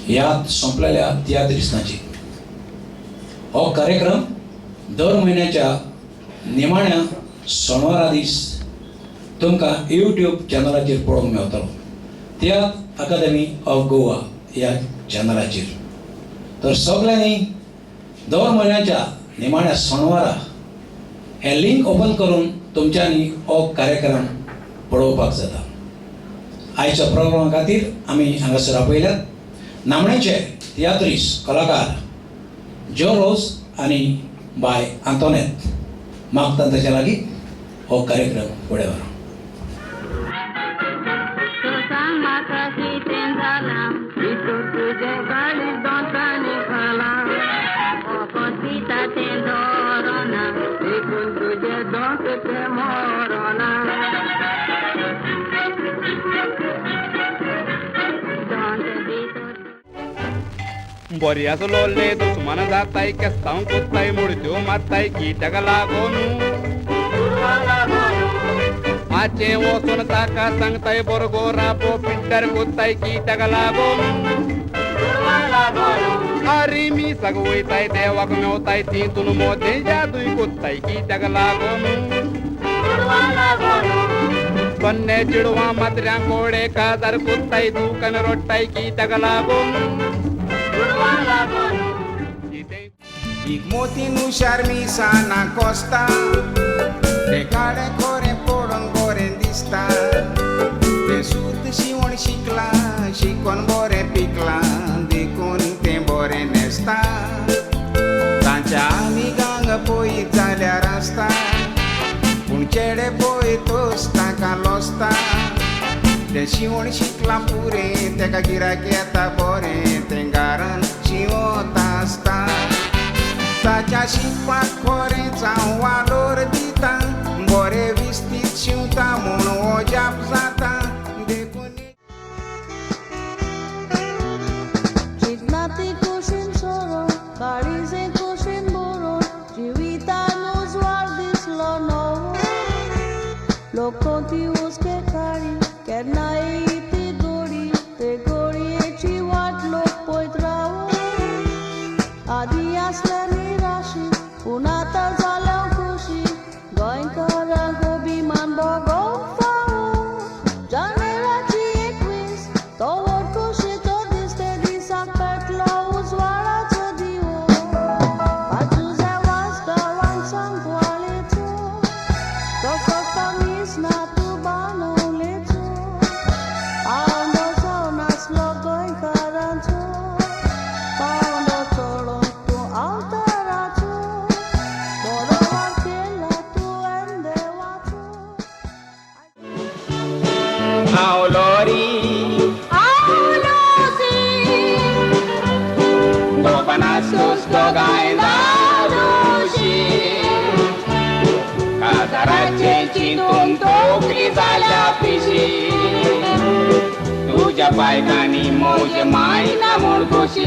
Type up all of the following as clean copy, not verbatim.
यात संपलेल्या तियात्रिस्तांची हो कार्यक्रम दर महिन्याच्या निमाण्या सोमवारा दीस तुमकां यूट्यूब चॅनलाचेर पळोवंक मेळटलो। तियात्र अकादेमी ऑफ गोवा ह्या चॅनलाचेर। तर सगळ्यांनी दर महिन्याच्या निमाण्या सोमवारा हे लिंक ओपन करून तुमच्यांनी हो कार्यक्रम पळोवपाक जाता। आयच्या प्रोग्रामा खातीर आमी हांगासर आपयल्यात नामणेचे तियात्रीस्ट कलाकार जो रोज आनी बाय आंतोनेत। मागता ताचे लागीं हो कार्यक्रम फुडें व्हरा। बरी आसलोले दुश्मन जाताय केस्तांव कोत्ताय मुडच्यो मारताय कित्याक लागून आचे वचून ताका सांगताय बरगो राबो पिड्ड्यार कोत्ताय कित्याक लागून अरे मी सग वयताय देवाक मेवताय तितून मोदें जादूय कोत्ताय कित्याक लागून कन्ने चिडवां मात्र्यांक कोडे काजार कोत्ताय दुकान रोडटाय कित्याक लागून मोती नुशार मिसाना कोस्ता ते काडे खोरे पडून बरें दिसता ते सूत शिवण शिकला शिकोन बरें पिकला देखून तें बरें न्हेसता तांच्या आमिगांक पळयत जाल्यार आसता पूण चेडे पळयतोच ताका लोसता ते शिवण शिकला पुरें तेका गिरायक येता बरें तें गारान शिंवत आसता ताच्या शिकपाक खरेंच हांव वालोर दिता बरें विस्तीत शिंवता म्हूण हो जाप जाता देखून चिंतनाती कुशीन सोरो काळीजे कुशीन बरोवन जिवितान उजवाड दिसलो नवो लोकोती उस्के काळी केन्नाय ती गोडी ते गोडयेची वाट लोक पळयत रावो आदी आसलेली राशी पूण आतां जाल्या खुशी गोंयकारांक अभिमान भोगोवंक फावो जानेवारी 21 तो व्हड खोशेचो दीस ते दिसाक पेटलो उजवाडाचो दिवो बाजूचे वाजगांवांक सांपवाळेचो तो फक्त मीस ना तूं बांदवलेचो आवडो जावन आसलो गोंयकारांचो पावंडो चोडोन तूं अवताराचो बरो वार केला तूं एंदेवाचो आवलोरी दोगांनासूच दोगांय दादोशी काजाराचे चिंतून तोकली जाल्या पिशी तुज्या बायकांनी मौज मायना म्हूण खोशी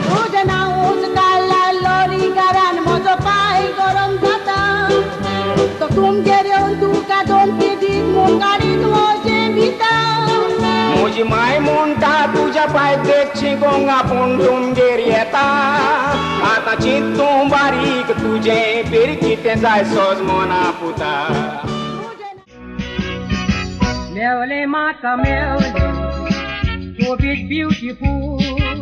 तुजें नांवूच काडला लोरी घरान म्हजो पांय गरम जाता तो तुमचेर येवन तुका 2-3 दीस म्हूण काडीत वचें भिता म्हजी माय म्हणटा तुज्या पांय देखची गोंगा पूण तुमगेर येता आतां चिंतूं बारीक तुजें फेर कितें जाय सोज मना पुता मेवले म्हाका मेवले सोबीत ब्युटिफूल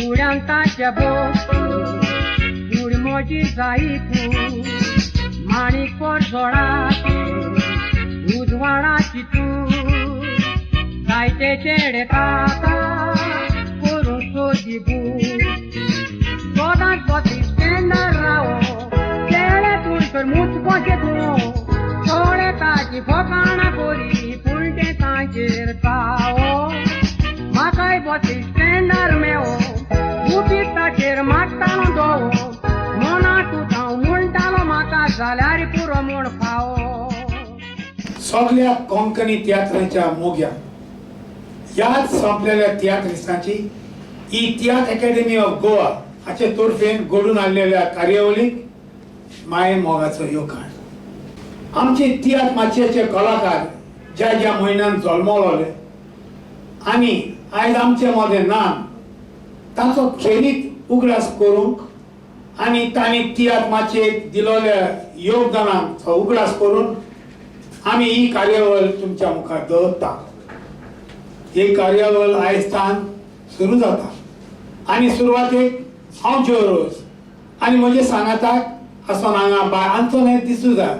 उड्यांक ताच्या बोस्तू उड म्हजी जायतू माणिक परजोडाचे उजवाडाची तूं जायते चेडे ताका करूं सोदी बूट सदांच बसी स्टँडार रावो चेडे तुळकर मुचकोचे तूं थोडे ताची फकाणां कोरी पूण तें तांचेर तावो म्हाकाय बसी स्टँडार मेवो उबीत ताचेर मागतालो दोवो मना तूं हांव म्हणटालो म्हाका जाल्यार पुरो म्हूण फावो सगळ्या कोंकणी तियात्रांच्या मोग्या याच संपलेल्या तियात्रिस्तांची ही तियात्र अकादेमी ऑफ गोवा हाचे तर्फेन घडून हाडलेल्या कार्यावळीक माये मोगाचो येवकार। आमचे तियात्र माचयेचे कलाकार ज्या ज्या म्हयन्यान जल्मलोले आनी आयज आमचे मदें नान ताचो खेरीत उगडास करूंक आनी तांणी तियात्र माचयेक दिलोल्या योगदानाचो उगडास करून आमी ही कार्यावळ तुमच्या मुखार दवरता. ही कार्यावळ आयजतान सुरू जाता आनी सुरवातेक हांव जोरोस आनी म्हजे सांगाताक आसोन हांगा बाय आंतोनेट दिसूजा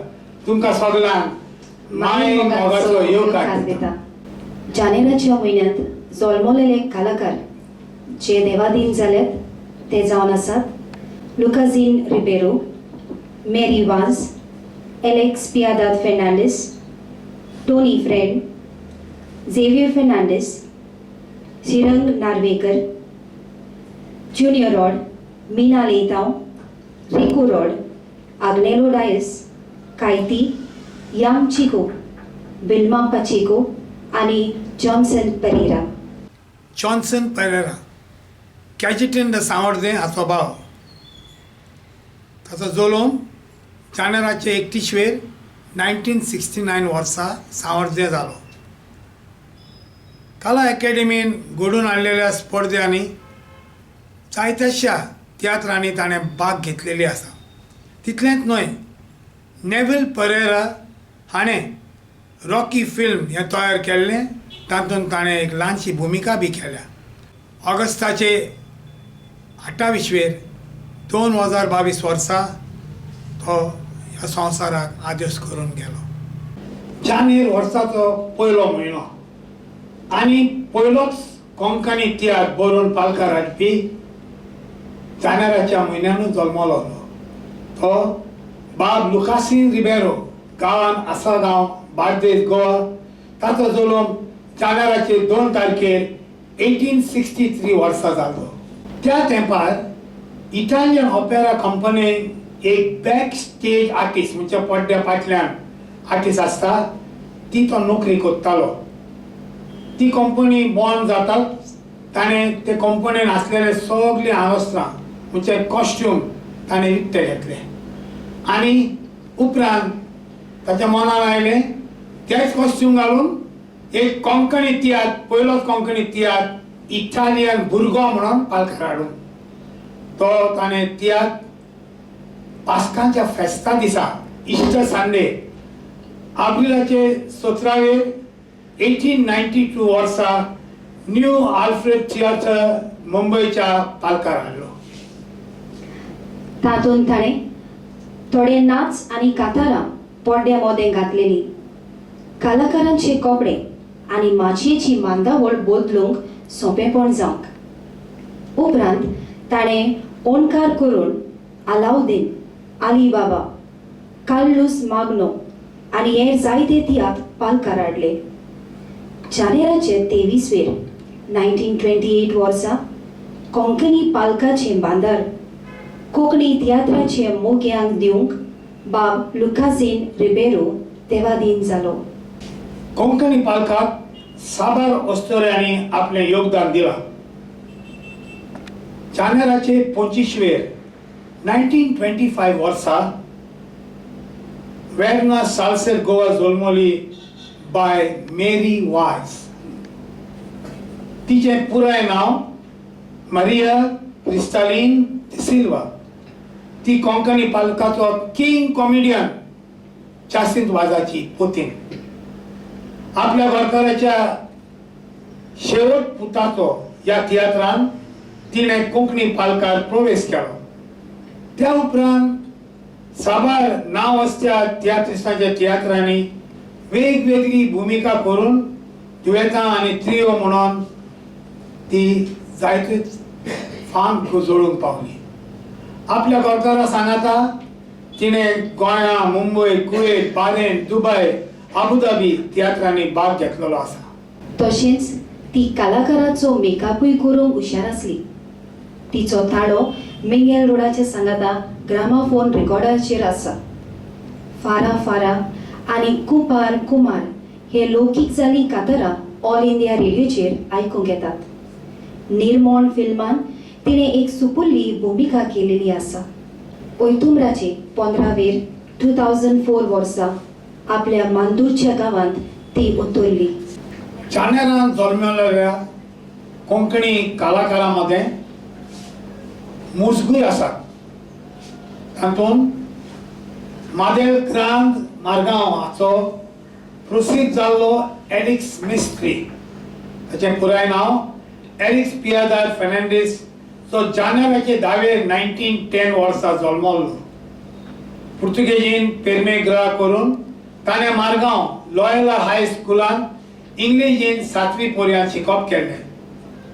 तुमकां सगळ्यांक माय मोगाचो येवकार दिता. जानेराच्या म्हयन्यांत जल्मलेले कलाकार जे देवादीन जाल्यात ते जावन आसात लुकाझीन रिबेरो, मेरी वाज, एलेक्स पियादाद फेर्नांडीस, टोनी फ्रेड, झेवियर फेर्नांडीस, श्रीरंग नार्वेकर, जूनियर रॉड, मीना लेताव, रिको रॉड, आग्नेलो डायस, कायती, याम चिको, बिल्मा पाचेको आणि जॉन्सन पेरेरा. जॉन्सन पेरेरा कॅजिटेन द सांवड्डे हाचो भाव. ताचो जल्म जानेराचे 31 1969 वर्सा सांवड्डे जालो. कला अकॅडमीन घडून हाडलेल्या स्पर्धांनी जायत्याशा तियात्रांनी ताणें भाग घेतलेली आसा. तितलेंच न्हय, नेव्हेल पेरेइरा हाणें रॉकी फिल्म हें तयार केल्लें, तातूंत ताणें एक ल्हानशी भुमिका बी केल्या. ऑगस्टाचे 28 2022 वर्सा तो ह्या संवसाराक आदेश करून गेलो. जानेर वर्साचो पयलो म्हयनो आनी पयलोच कोंकणी तियात्र बरोवन पालकार हाडपी जानेराच्या म्हयन्यानूच जल्मलो. तो बाब लुकासीन रिबेरो गांवान आसागांव बार्देस गोवा. ताचो जल्म जानेराचे 2 तारखेर 1863 वर्सा जालो. त्या तेंपार इटालियन ऑपेरा कंपनीन एक बॅक स्टेज आर्टिस्ट म्हणजे पड्ड्या फाटल्यान आर्टिस्ट आसता ती तो नोकरी करतालो. ती कंपनी बंद जातात ताणें ते कंपनीन आसलेले सगळीं आवस्थां म्हणजे कॉस्ट्यूम ताणें विकते घेतले आनी उपरांत ताच्या मनान आयलें तेच कॉस्ट्यूम घालून एक कोंकणी तियात्र, पयलोच कोंकणी तियात्र इटालियन भुरगो म्हणून पालकार हाडून तो ताणें तियात्र पास्कांच्या फेस्ता दिसा इस्टर संडे एप्रिलाचे 17 1892 वर्सा न्यू आल्फ्रेड थिएटर मुंबईच्या पालकार हाडलो. तातूंत ताणें थोडे नाच आनी कातारां पड्ड्या मोदें घातलेलीं. कलाकारांचे कपडे आनी माचयेची मांदावळ बदलूंक सोंपेपण जावंक. उपरांत ताणें ओणकार करून अलाउद्दीन, अलीबाबा, कार्लोस माग्नो आनी हेर जायते तियात्र पालकार हाडले. जानेराचे 23 1928 वर्सा कोंकणी पालकाचे बांदार कोंकणी तियात्राचे मोग्यांक दिवंक बाब लुकाझीन रिबेरो देवादीन जालो. कोंकणी पालकाक साबार अस्तोऱ्यांनी आपलें योगदान दिलां. जानेराचे 25 1925 वर्सा वेर्ना साल्सेर गोवा जल्मली बाय मेरी वाज. तिचें पुराय नांव मारिया क्रिस्टालीन सिल्वा. ती Konkani पालकाचो king comedian Jacinto वाजाची Putin. आपल्या गोंयकाराच्या शेवट पुताचो ह्या तियात्रान तिणें कोंकणी पालकार प्रवेश केलो. त्या उपरांत साबार नांव आसच्या तियात्रिस्टांच्या तियात्रांनी वेगवेगळी भुमिका करून दुयेतां आनी त्रियो म्हणून ती जायतीच फाम जोडूंक पावली. आपल्या गोंयकारा सांगाता तिणें गोंया, Mumbai, Kuwait, Bahrain, Dubai, Abu Dhabi तियात्रांनी भाग घेतलेलो आसा. तशेंच ती कलाकाराचो मेकअपूय करूंक हुशार आसली. तिचो ताळो मिंगेल रोडाच्या सांगाता ग्रामाफोन रेकॉर्डाचेर आसा. फारा फारा आनी कुपार कुमार हे लौकीक जाल्लीं कातरां ऑल इंडिया रेडिओचेर आयकूंक येतात. निर्मोण फिल्मान तिणें एक सुपुल्ली भुमिका केलेली आसा. ओयतुंब्राचे 15 2004 वर्सा आपल्या मांदूरच्या गांवांत ती उतरली. जानेरान जल्मलेल्या कोंकणी कलाकारांमध्ये मुजगूय आसात. तातूंत मादेल क्रांत मारगांव हाचो प्रसिद्ध जाल्लो एलिक्स मिस्त्री, ताचें पुराय नांव एलिक्स पियादार फेर्नांडीस, जो जानेवारीचे 10 1910 वर्सा जल्मलो. पुर्तुगेजीन पेरमेग्रा करून ताणें मारगांव लॉयला हाय स्कुलान इंग्लिशीन 7वी पर्यंत शिकप केलें.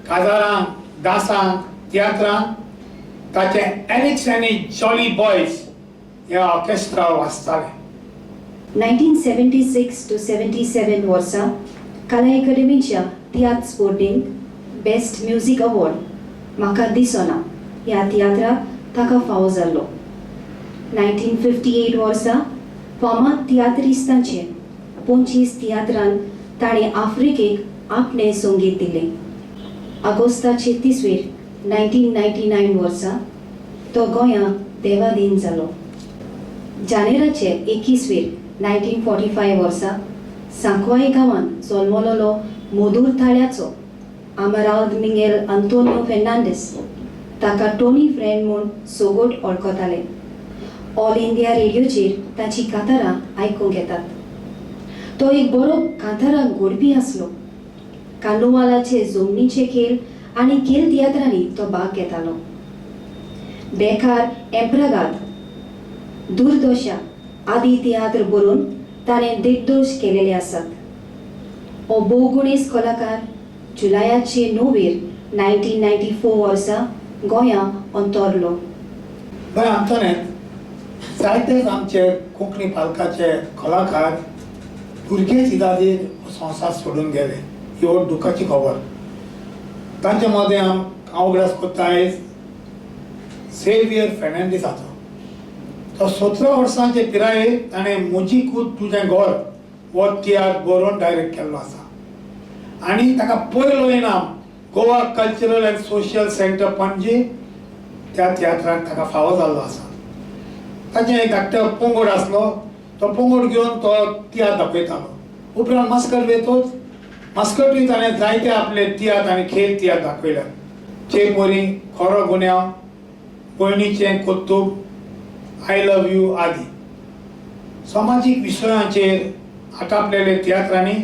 काजारांक, डांसांक, तियात्रांक ताचे एलिक्स आनी जॉली बॉयज ह्या ऑर्केस्ट्रा वाजताले. 1976 to 77 वर्सा कला अकादेमीच्या तियात्र स्पर्धेंत बेस्ट म्युझिक अवॉर्ड म्हाका दिसना ह्या तियात्राक ताका फावो जाल्लो. 1958 वर्सा फामाद तियात्रिस्तांचे 25 तियात्रांत ताणें आफ्रिकेक आपणें संगीत दिलें. ऑगस्टाचे 30 1999 वर्सा तो गोंयांत देवादीन जालो. जानेराचे 21 1945 वर्सा सांकवाई गांवांत जल्मलोलो मधुर थाळ्याचो आमाराल्द मिंगेल आंतोनियो फेर्नांडीस ताका टोनी फ्रेंड म्हूण सोगोट वळखताले. ऑल इंडिया रेडिओचेर ताची कांतारां आयकूंक येतात. तो एक बरो कांतारां घोडपी आसलो. कानुवालाचे जमनीचे खेळ आनी खेळ तियात्रांनी तो भाग घेतालो. बेकार एम्प्रागाद, दूरदर्शा आदी तियात्र बरोवन ताणें दिग्दर्श केलेले आसात. हो भोवगुणेस कलाकार जुलयाचे 9 1994 वर्सा गोंयांत अंतरलो. बाय आंतोनेत, जायते आमचे कोंकणी पालकाचे कलाकार भुरगे चिदादीर संवसार सोडून गेले. ही व्हड दुखाची खबर. तांचे मदें हांव उगडास कोत्ता आयज सेवियर फेर्नांडीसाचो. तो 17 वर्सांचे पिरायेर ताणें म्हजी कूद तुजें घर हो तियात्र बरोवन डायरेक्ट केल्लो आसा. आनी ताका पयलो इनाम Goa cultural end social centre Panaji त्या तियात्राक ताका फावो जाल्लो आसा. ताचें एक धाकटो पोंगड आसलो. तो पोंगड घेवन तो तियात्र दाखयतालो. उपरांत मस्कटूय ताणें जायते आपले तियात्र आनी खेळ तियात्र दाखयल्यात. चेपरी, खोरो गुन्यांव, पयलींचें कोत्तूब, आय लव यू आदी सामाजीक विशयांचेर आटापलेले तियात्रांनी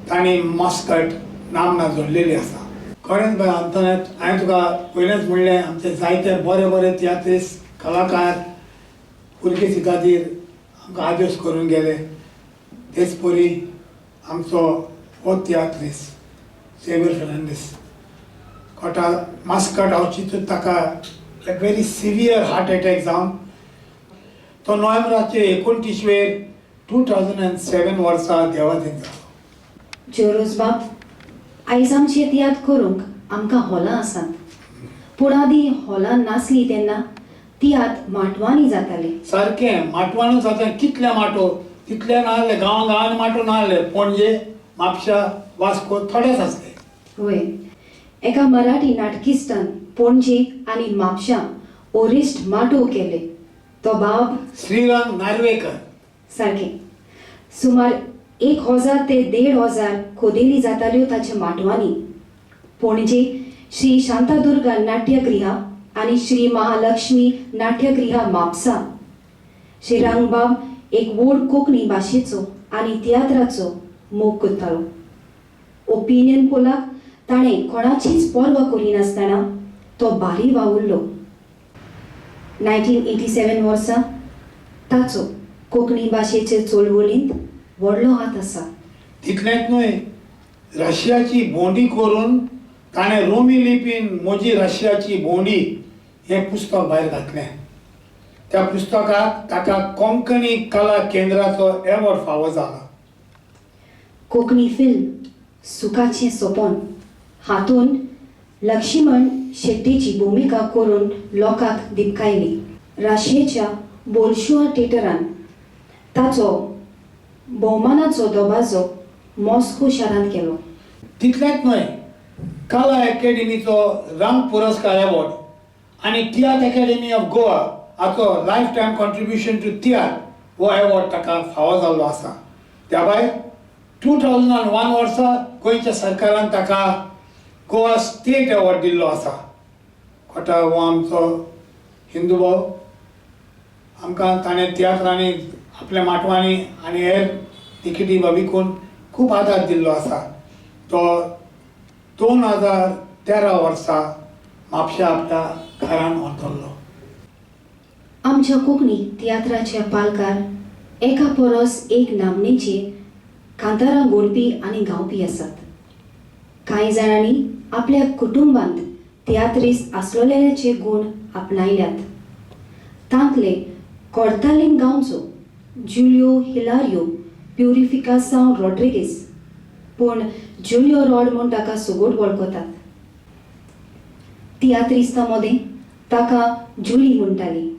तांणी मस्कट नामना जोडलेली आसा. खरेंच बाय आंतोनेत, हांवें तुका पयलेंच म्हणलें आमचे जायते बरे बरे तियात्रिस्ट कलाकार भुरगे सिदादीर आमकां आदेश करून गेले. तेच परी आमचो हो तियात्रिस्ट सेवियर फेर्नांडीस कोटा मस्कट हांव चिंतून ताका एक वेरी सिवियर हार्ट एटॅक जावन तो नोव्हेंबराचे 29 2007 वर्सा देवादीन जालो. जोरोस बाब, आयज आमचे तियात्र करूंक आमकां हॉलां आसात. पूण आदीं हॉलां नासलीं तेन्ना तियात्र माटवांनी जाताले. सारकें माटवानूच जाता. कितले माटो तितले नासले. गांवांनी माटो नासले. पणजे, म्हापशा, वास्को थोडेच आसले. होय, एका मराठी नाटकिस्तान पणजे आनी म्हापशा ओरिस्ट माटो केले. तो बाब श्रीरंग नार्वेकर. सारकें. सुमार 1000 ते 1500 खोदेली जाताल्यो ताच्या माटवांनी. पणजे श्री शांतादुर्गा नाट्यगृहा आनी श्री महालक्ष्मी नाट्यगृहा म्हापसा. श्रीरंगबाब एक व्हड कोंकणी भाशेचो आनी तियात्राचो मोग करतालो. ओपिनियन पोलाक ताणें कोणाचीच पर्वा करिनासतना तो बारी वावुरलो. 1987 वर्सा ताचो कोंकणी भाशेचे चळवळींत व्हडलो हात आसा. तितलेंच न्हय, रशियाची भोंवडी करून ताणें रोमी लिपीन म्हजी रशियाची भोंवडी हें पुस्तक भायर घातलें. त्या पुस्तकाक ताका कोंकणी कला केंद्राचो एवॉर्ड फावो जाला. कोंकणी फिल्म सुखाचें सोपोन हातूंत लक्ष्मण शेट्टीची भुमिका करून लोकांक दिपकायली. राशेच्या बोल्शुआ थिएटरान ताचो भोवमानाचो दबाजो मॉस्को शारांत केलो. तितलेंच न्हय, कला अकॅडमीचो रंग पुरस्कार एवॉर्ड आनी तियात्र अकॅडमी ऑफ गोवा हाचो life time contribution to tiatr हो एवॉर्ड ताका फावो जाल्लो आसा. त्या भायर 2001 वर्सा गोंयच्या सरकारान ताका गोवा स्टेट अवॉर्ड दिल्लो आसा. कोटा हो आमचो हिंदू भाव. आमकां ताणें तियात्रांनी आपल्या माटवांनी आनी हेर तिकेटी बाबिकून खूब आदार दिल्लो आसा. तो 2013 वर्सा म्हापशा आपल्या घरान व्हरतलो. आमच्या कोंकणी तियात्राचे पालकार एका परस एक नामनेची कांतारां गोडपी आनी गावपी आसात. कांय जाणांनी आपल्या कुटुंबांत तियात्रिस्ट आसलोलेचे गूण आपणायल्यात. तांतले कोर्तालीन गांवचो जुलियो हिलारियो प्युरिफिकासांव रॉड्रिगीस, पूण जुलियो रॉड म्हूण ताका सुगोट वळखतात. तियात्रिस्तां मदें ताका जुली म्हणटाली.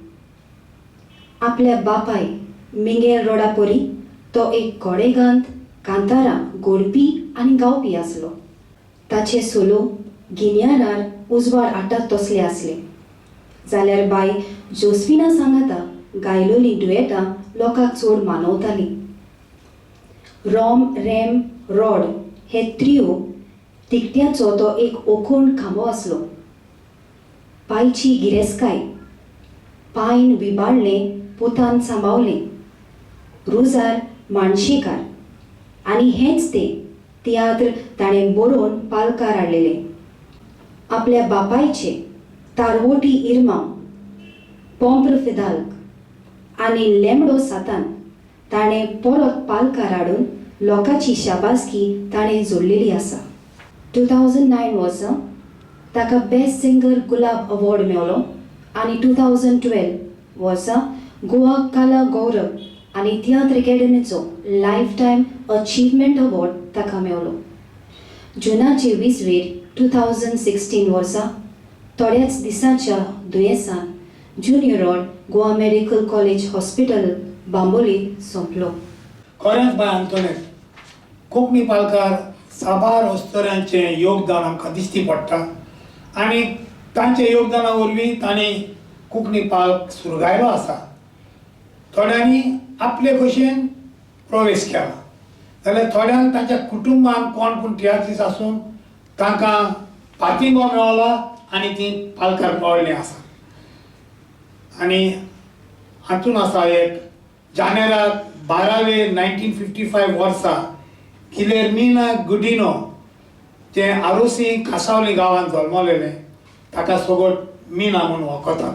आपल्या बापाय मिंगेल रॉडा परी तो एक कोडेगांत कांतारां गोडपी आनी गावपी आसलो. ताचे सोलो गिन्यारार उजवाड हाडटात तसले आसले. जाल्यार बाय जोस्फिना सांगाता गायलोली दुयेटां लोकांक चड मानवताली. रॉम रॅम रॉड हे त्रियो तिकट्याचो तो एक ओखूण खांबो आसलो. पांयची गिरेस्काय, पायन विबाडलें पुतान सांबावलें, रुजार मानशेकार आनी हेंच तें तियात्र ताणें बरोवन पालकार हाडलेले. आपल्या बापायचे तारवोटी इर्मांव, पोंप्र फिदाल्क आनी लेमडो सातान ताणें परत पालकार हाडून लोकांची शाबासकी ताणें जोडलेली आसा. 2009 वर्सा ताका बेस्ट सिंगर गुलाब अवॉर्ड मेळ्ळो आनी 2012 वर्सा गोवा कला गौरव आनी तियात्र अकॅडमीचो लायफ टायम अचीवमेंट अवॉर्ड ताका मेळ्ळो. जुनाचे 20 2016 वर्सा थोड्याच दिसांच्या दुयेंसान Junior Rod Goa medical college hospital Bambolim सोंपलो. खरेंच बाय आंतोनेट, कोंकणी पालकार साबार अस्तरांचें योगदान आमकां दिश्टी पडटा आनी तांचे योगदाना वरवीं तांणी कोंकणी पालक सुरगायलो आसा. थोड्यांनी आपले भशेन प्रवेश केला, जाल्यार थोड्यांक तांच्या कुटुंबान कोण पूण तियात्रीस्ट आसून तांकां पातिंबो मेळ्ळो आनी ती पालकार पावल्लीं आसा. आनी हातून आसा एक जानेरार 12 1955 वर्सा किलेर्मिना गुडिनो जे आरोसी कासावली गांवांत जल्मलेले, ताका सोगोट मिना म्हूण वळखतात.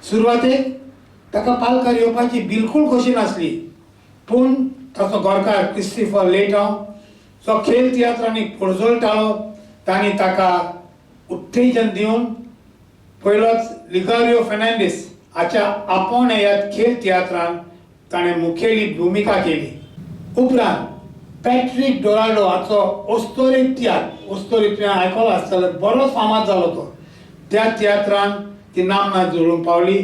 सुरवातेक ताका पालकार येवपाची बिलकुल खोशी नासली, पूण ताचो गोरकार क्रिस्टोफर लेटाव जो खेल तियात्रांनी पडजळटालो तांणी ताका उत्तेजन दिवन पयलोच लिगारियो फेर्नांडीस हाच्या आपोण ह्या खेल तियात्रांत ताणें मुखेली भुमिका केली. उपरांत पॅट्रिक डोराल्डो हाचो ओस्तोरीत तियात्र, ओस्तोरीत तुवें आयकलो आसतलें, बरोच फामाद जालो तो. त्या तियात्रांत ती नामना जोडून पावली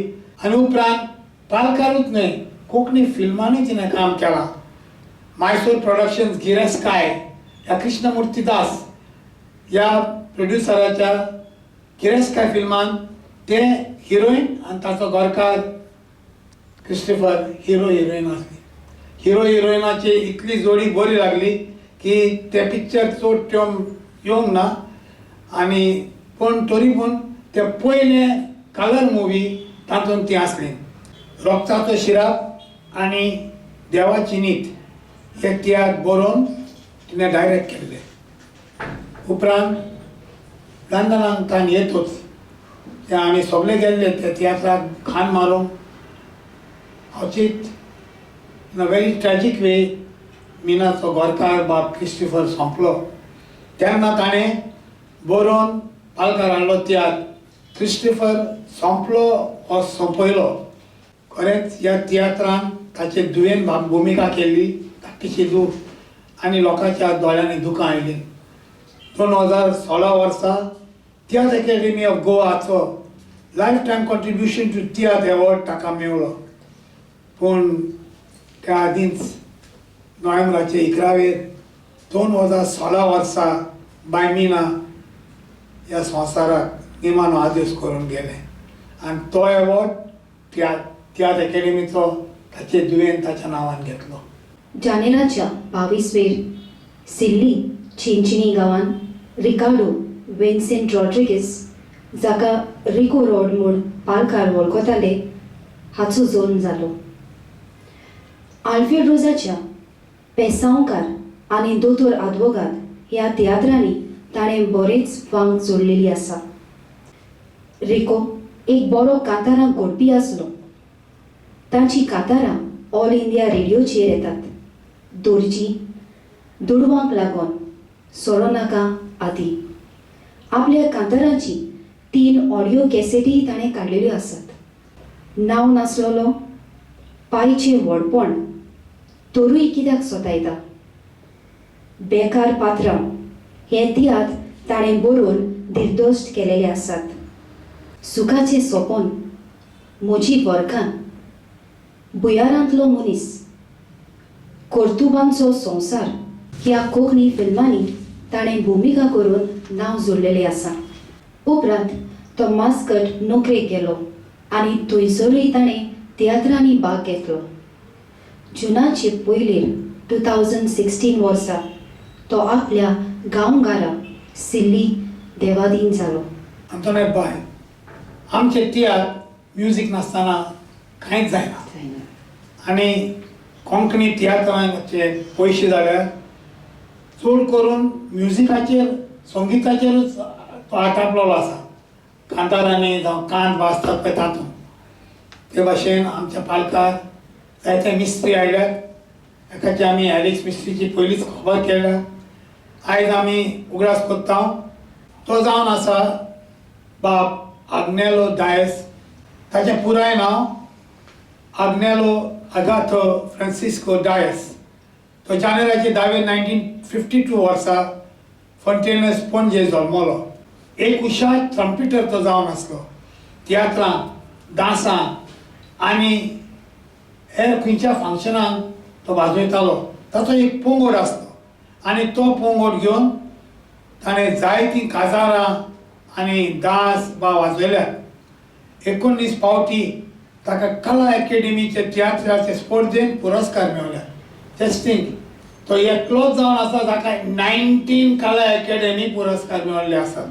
आनी उपरांत पालकारूच न्हय, कोंकणी फिल्मांनी तिणें काम केलां. मैसूर प्रोडक्शन्स गिरेस्काय ह्या कृष्णमुर्ती दास ह्या प्रोड्युसराच्या गिरेस्काय फिल्मान ते हिरोईन आनी ताचो गोरकार क्रिस्टोफर हिरो हिरोईन आसली. हिरो हिरोईनाची इतली जोडी बरी लागली की ते पिक्चर चड टायम येवंक ना. आनी पूण तरी पूण ते पयले कलर मुवी तातूंत ती आसली. रोगचाचो शिराप आनी देवाची नीत हे तियात्र बरोवन तिणें डायरेक्ट केल्ले. उपरांत लंडनाक ताण येतूच ते आमी सगळे गेल्ले ते तियात्राक खाण मारूंक. अचीत इन अ व्हेरी ट्रॅजीक वे मिनाचो गोरकार बाब क्रिस्टोफर सोंपलो तेन्ना ताणें बरोवन पालकार हाडलो तियात्र क्रिस्टोफर सोंपलो हो सोंपयलो. खरेंच ह्या तियात्रान ताचे दुयेन भुमिका केल्ली, धाकटीशी दूख आनी लोकांच्या दोळ्यांनी दुखां आयलीं. 2016 वर्सा तियात्र अकॅडमी ऑफ गोवाचो life time contribution to tiatr award ताका मेळ्ळो. पूण त्या आदींच नोव्हेंबराचे 11 2016 वर्सा बाय मिना ह्या संवसाराक निमानो आदेश करून गेले आनी तो अवॉर्ड तियात्र अकॅडमीचो ताचे दुयेन ताच्या नांवान घेतलो. जानेराच्या 22 सिल्ली चिंचिनी गांवांत रिकार्डो विन्सेंट रॉड्रिगीस, जाका रिको रॉड म्हूण पालकार वळखताले, हाचो जल्म जालो. आल्फ्रेड रोजाच्या पेसांवकार आनी दोतोर आदवोगाद ह्या तियात्रांनी ताणें बरेच वांग जोडलेली आसा. रिको एक बरो कांतारां घोडपी आसलो. तांची कांतारां ऑल इंडिया रेडिओचेर येतात. दोरजी, दुडवांक लागून, सोडो नाका आदी. आपल्या कांतारांची 3 ऑडिओ कॅसेटी ताणें काडलेल्यो आसात. नांव नासलोलो, पायचें व्हडपण, तोरूय कित्याक सोतायता, बेकार पात्रांव हे तियात्र ताणें बरोवन निर्दोश्ट केलेले आसात. सुखाचें सोपोन, म्हजी बरकां, बुयारांतलो मनीस, कर्तुबांचो संवसार ह्या कोंकणी फिल्मांनी ताणें भुमिका करून नांव जोडलेलें आसा. उपरांत तो मास्कट नोकरेक गेलो आनी थंयसरूय ताणें तियात्रांनी भाग घेतलो. जुनाचे पयलीं 2016 वर्सा तो आपल्या गांवघरा सिल्ली देवादीन जालो. अंतोनेट बाय, आमचे तियात्र म्युजीक नासतना कांयच जायना आनी कोंकणी तियात्रांचे पयशे जाल्यार चड करून म्युजिकाचेर, संगीताचेरूच तो आटापलेलो आसा. कांतारांनी जावं कांत वाजतात पळय तातूंत. ते भाशेन आमच्या पालकार जायते मिस्त्री आयल्यात. एकाची आमी एलेक्स मिस्त्रीची पयलींच खबर केल्या. आयज आमी उगडास कोत्ता. तो जावन आसा बाब आग्नेलो डायस. ताचें पुराय नांव आग्नेलो आगाथो फ्रांसिस्को डायस. तो जानेराचे 10 1952 वर्सा फोंटेनस पणजे जल्मलो. एक हुशार ट्रम्पिटर तो जावन आसलो. तियात्रांत, डान्सांत आनी हेर खंयच्या फंक्शनांक तो वाजयतालो. ताचो एक पोंगड आसलो आनी तो पोंगड घेवन ताणें जायतीं काजारां आनी डान्स वाजयल्यात. 19 फावटी ताका कला अकॅडमीचे तियात्राचे स्पर्धेंत पुरस्कार मेळ्ळ्यात. टेस्टिंग तो एकलोच जावन आसा जाका 19 कला अकॅडमी पुरस्कार मेळ्ळले आसात.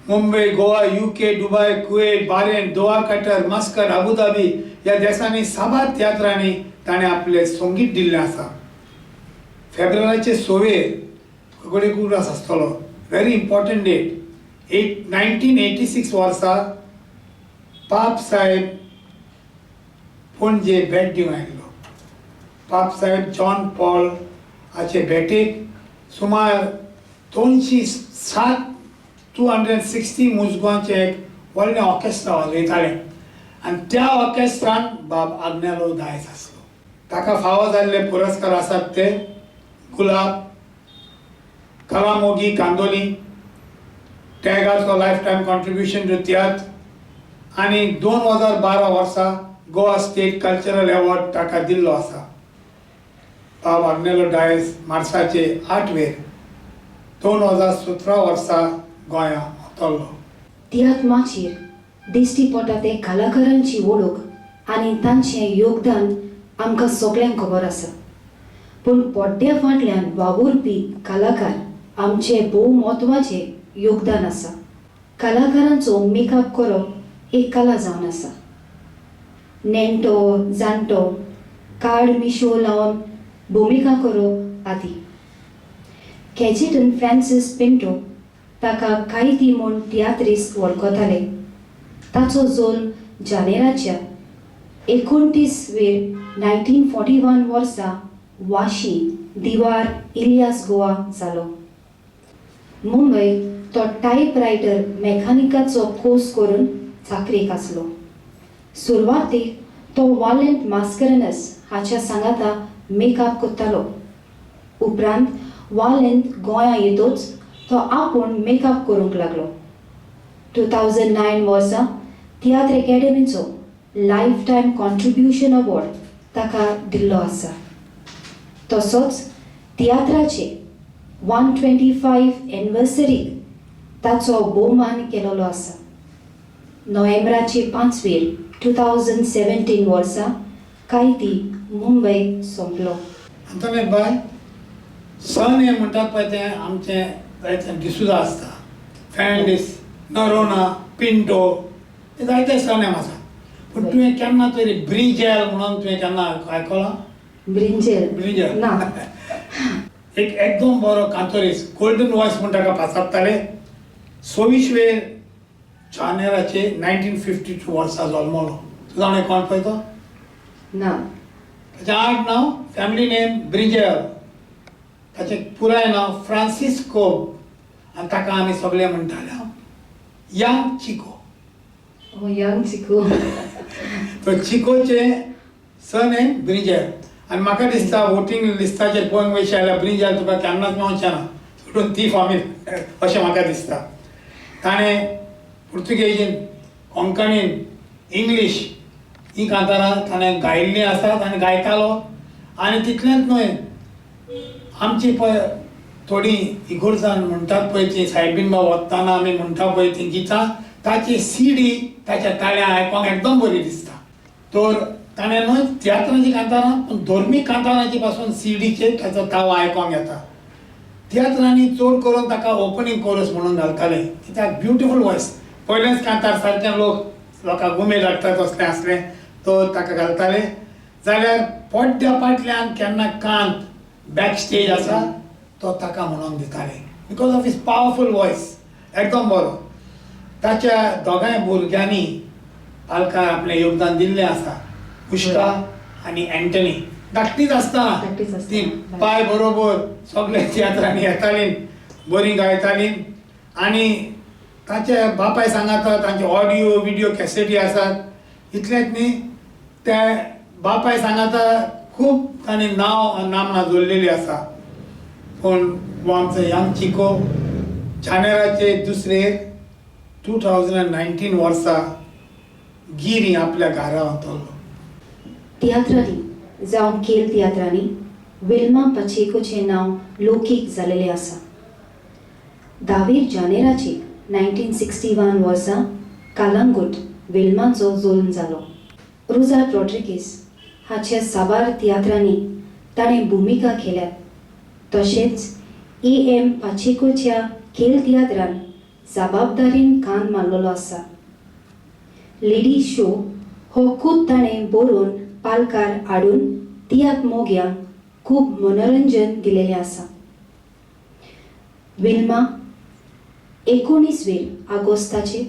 Mumbai, Goa, UK, Dubai, Kuwait, Warren, Doha, cutter, Muscat, Abu Dhabi ह्या देशांनी 7 तियात्रांनी ताणें आपलें संगीत दिल्लें आसा. फेब्रुवारीचे 6 उगडास आसतलो. Very important date. 1986 वर्सा पाप साहेब पणजे भेट दिवंक आयिल्लो. पाप साहेब जॉन पॉल हाचे भेटेक सुमार 260 मुजगांचे एक व्हडलें ऑर्केस्ट्रा वाजयतालें आनी त्या ऑर्केस्ट्रान बाब आग्नेलो दायज आसलो. ताका फावो जाल्ले पुरस्कार आसात ते गुलाब, कलामोगी कांदोली, टॅगार for life time contribution to tiatr आनी 2012 वर्सा गोवा स्टेट कल्चरल अवॉर्ड ताका दिल्लो आसा. बाब आग्नेलो डायस मार्चाचे 8 2017 वर्सा गोंयांत वतलो. तियात्राचेर दिश्टी पडटा ते कलाकारांची वळख आनी तांचें योगदान आमकां सगळ्यांक खबर आसा. पूण पड्ड्या फाटल्यान वावुरपी कलाकार आमचे भोव म्हत्वाचें योगदान आसा. कलाकारांचो मेकअप करप एक कला जावन आसा. नेणटो, जाणटो, काड मिशो लावन भुमिका करप आदी. कॅजेटन फ्रांसीस पिंटो ताका कायती म्हूण तियात्रीस वळखताले. ताचो जल्म जानेराच्या 29 1941 वर्सा वाशी, दिवार, इलियास, गोवा जालो. मुंबय तो टायपरायटर मेकॅनिकाचो कोर्स करून चाकरेक आसलो. सुरवातेक तो वालेंट मास्करनस हाच्या सांगाता मेकअप करतालो. उपरांत वालेंट गोंया येतोच तो आपूण मेकअप करूंक लागलो. 2009 वर्सा तियात्र अकॅडमीचो लायफ टायम कॉन्ट्रिब्युशन अवॉर्ड ताका दिल्लो आसा. तसोच तियात्राचे 125 एनिवर्सरीक ताचो भोवमान केलेलो आसा. नोव्हेंबराचे 5 2017 वर्सा कायती मुंबय सोंपलो. अंतोनेट बाय, सण हे म्हणटात पळय ते आमचे जायते डिसुजा आसता, फेर्नांडीस, नरोना, पिंटो, हे जायते सण आसा. पूण तुवें केन्ना तरी ब्रिंजेल म्हणून तुवें केन्ना आयकलां? ब्रिंजेल ना. एक एकदम बरो कांतोरीस, गोल्डन वॉयस म्हण ताका पासपताले. 26 जानेराचे 1952 वर्सा जल्मलो. तुजो हांवें कोण पळय तो? ना. ताचें आड नांव, फॅमिली नेम ब्रिंजेल. ताचें पुराय नांव फ्रांसीस कोब आनी ताका आमी सगळे म्हणटाले यंग चिको. Young Chico. तो चिकोचे सरनेम ब्रिंजेल. आनी म्हाका दिसता वोटींग लिस्टाचेर पळोवंक वयशे जाल्यार ब्रिंजेल तुका केन्नाच मेळचें ना, सोडून ती फामील अशें म्हाका दिसता. ताणें पुर्तुगेजीन, कोंकणीन, इंग्लीश ही कांतारां ताणें गायिल्लीं आसात आनी गायतालो. आनी तितलेंच न्हय, आमची पळय थोडीं इगोर्जान म्हणटात पळय ती सायबीनबा वतना आमी म्हणटा पळय ती गितां, ताची CD ताच्या ताळ्यां आयकोंक एकदम बरी दिसता. तर ताणें न्हय तियात्रांची कांतारां पूण धर्मीक कांतारांची पासून CDचेर ताचो ताळो आयकोंक येता. तियात्रांनी चड करून ताका ओपनिंग कोरस म्हणून घालताले, कित्याक ब्युटिफूल वॉयस. पयलेच कांतार सारकें लोकांक उमेद हाडटा तसलें आसलें, तो ताका घालताले. जाल्यार पड्ड्या फाटल्यान केन्ना कांत बॅक स्टेज आसा तो ताका म्हणून दिताले, because of his powerful voice. एकदम बरो. ताच्या दोगांय भुरग्यांनी पालकार आपलें योगदान दिल्लें आसा. पुष्का आनी एंटनी धाकटीच आसतना ती पाय बरोबर सगळे तियात्रांनी येतालीं, बरी गायतालीं. आनी ताचे बापाय सांगाता तांचे ऑडियो विडियो कॅसेटी आसात. इतलेंच न्ही, ते बापाय सांगाता खूब तांणी नामना जोडलेली आसा. पूण हो आमचो यंग चिको जानेराचे 2019 वर्सा गिरी आपल्या घरा वतलो. तियात्रांनी जावं खेल तियात्रांनी विल्मा पाचेकोचें नांव लौकीक जालेलें आसा. 10 जानेराचे 1961 वर्सा कालांगूट विल्माचो जल्म जालो. रुझार्ड रॉड्रिगीस हाच्या साबार तियात्रांनी ताणें भुमिका केल्यात. तशेंच AM पाचेकोच्या खेल तियात्रान जबाबदारीन कान मारलेलो आसा. लेडी शो हो खूब ताणें बरोवन पालकार हाडून तियात्र मोग्यांक खूब मनोरंजन दिलेलें आसा. विल्मा 19 ऑगस्टाचेर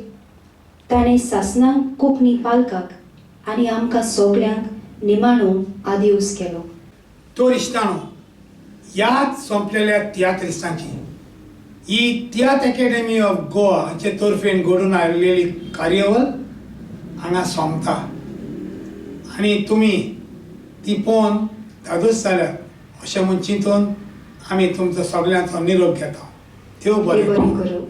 ताणें सासणांक कोंकणी पालकाक आनी आमकां सगळ्यांक निमाणो आदिवस केलो. तो इश्टानो, ह्याच सोंपलेल्या तियात्रिस्तांची ही तियात्र अकॅडमी ऑफ गोवा हाचे तर्फेन घडून हाडलेली कार्यावळ हांगा सोंपता. आनी तुमी ती पळोवन धादोस जाल्यार अशें म्हूण चिंतून आमी तुमचो सगळ्यांचो निरोप घेता. देव बरें करूं.